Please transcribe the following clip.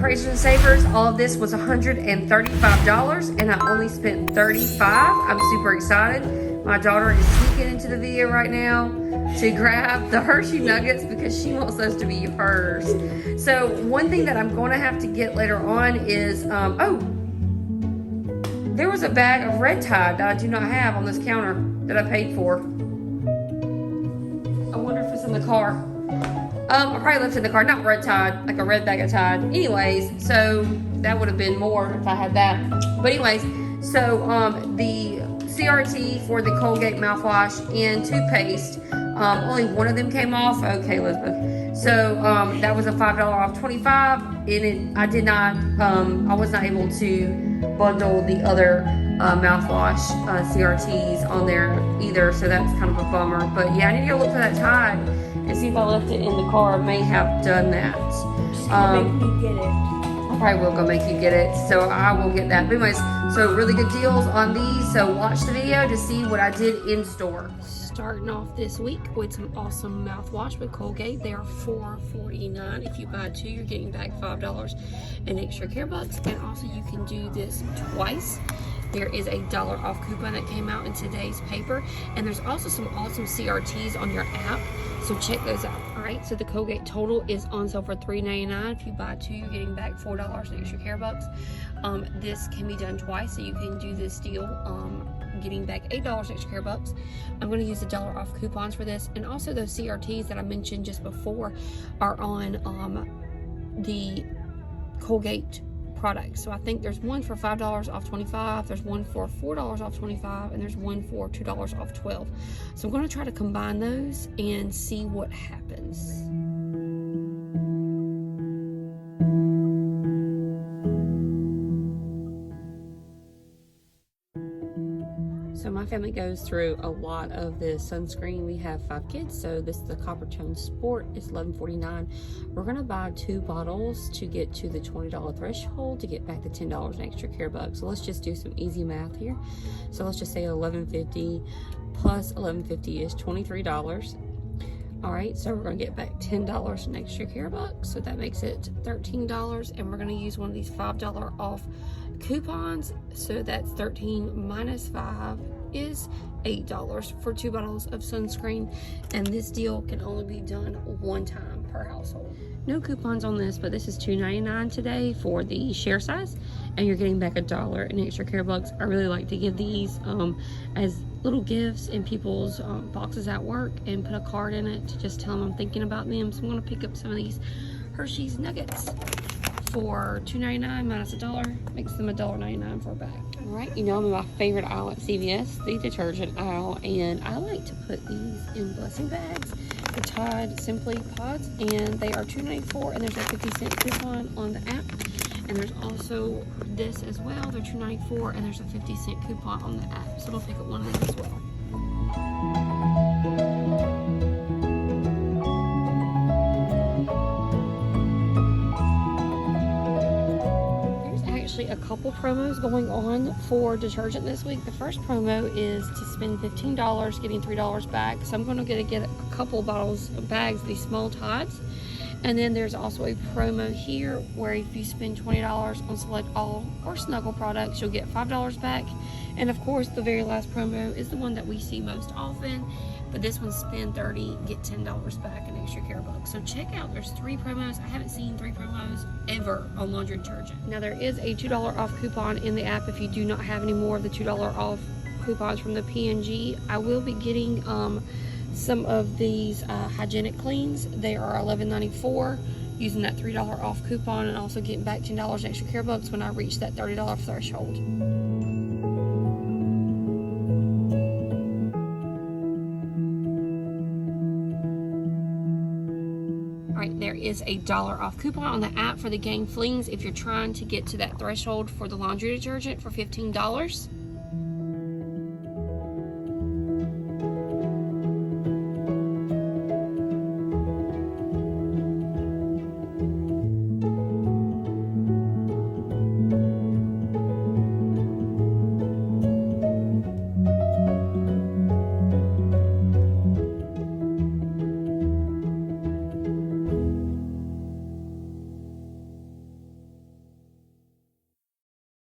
Praisers and Savers, all of this was $135 and I only spent $35. I'm super excited. My daughter is sneaking into the video right now to grab the Hershey Nuggets because she wants those to be hers. So one thing that I'm going to have to get later on is, there was a bag of Red Tide that I do not have on this counter that I paid for. I wonder if it's in the car. I probably left it in the car, not Red Tide, like a red bag of Tide. Anyways, so that would have been more if I had that. But anyways, so the CRT for the Colgate mouthwash and toothpaste, only one of them came off. Okay, Elizabeth. So that was a $5 off 25, and I did not, I was not able to bundle the other mouthwash CRTs on there either, so that's kind of a bummer. But yeah, I need to go look for that Tide and see if I left it in the car. I may have done that. Make me get it. I probably will go make you get it, so I will get that. But anyways, so really good deals on these, so watch the video to see what I did in store. Starting off this week with some awesome mouthwash with Colgate. They are $4.49. If you buy two, you're getting back $5 in extra care bucks. And also you can do this twice. There is a $1 off coupon that came out in today's paper. And there's also some awesome CRTs on your app, so check those out. All right, so the Colgate Total is on sale for $3.99. If you buy two, you're getting back $4 in extra care bucks. This can be done twice, so you can do this deal, getting back $8 extra care bucks. I'm going to use the $1 off coupons for this, and also those CRTs that I mentioned just before are on the Colgate products. So I think there's one for $5 off 25, there's one for $4 off 25, and there's one for $2 off 12. So I'm going to try to combine those and see what happens. So my family goes through a lot of the sunscreen. We have 5 kids, so this is the Copper Tone Sport. It's $11.49. We're gonna buy 2 bottles to get to the $20 threshold to get back the $10 in extra care bucks. So let's just do some easy math here. So let's just say $11.50 plus $11.50 is $23. All right, so we're gonna get back $10 in extra care bucks, so that makes it $13, and we're gonna use one of these $5 off coupons, so that's 13 minus 5 is $8 for 2 bottles of sunscreen, and this deal can only be done one time per household. No coupons on this, but this is $2.99 today for the share size, and you're getting back $1 in extra care bucks. I really like to give these as little gifts in people's boxes at work and put a card in it to just tell them I'm thinking about them. So I'm going to pick up some of these Hershey's Nuggets for $2.99 minus $1, makes them $1.99 for a bag. All right, you know I'm in my favorite aisle at CVS, the detergent aisle, and I like to put these in blessing bags, the Tide Simply Pods, and they are $2.94, and there's a 50-cent coupon on the app. And there's also this as well, they're $2.94, and there's a 50-cent coupon on the app, so we'll pick up one of these as well. A couple promos going on for detergent this week. The first promo is to spend $15 getting $3 back, so I'm going to get a couple bottles of bags, these small Tides. And then there's also a promo here where if you spend $20 on select all or Snuggle products, you'll get $5 back. And of course the very last promo is the one that we see most often, but this one's spend $30, get $10 back in extra care bucks. So check out, there's 3 promos. I haven't seen 3 promos ever on laundry detergent. Now there is a $2 off coupon in the app if you do not have any more of the $2 off coupons from the P&G. I will be getting some of these hygienic cleans. They are $11.94 using that $3 off coupon, and also getting back $10 in extra care bucks when I reach that $30 threshold. Alright, there is a $1 off coupon on the app for the Gang Flings if you're trying to get to that threshold for the laundry detergent for $15.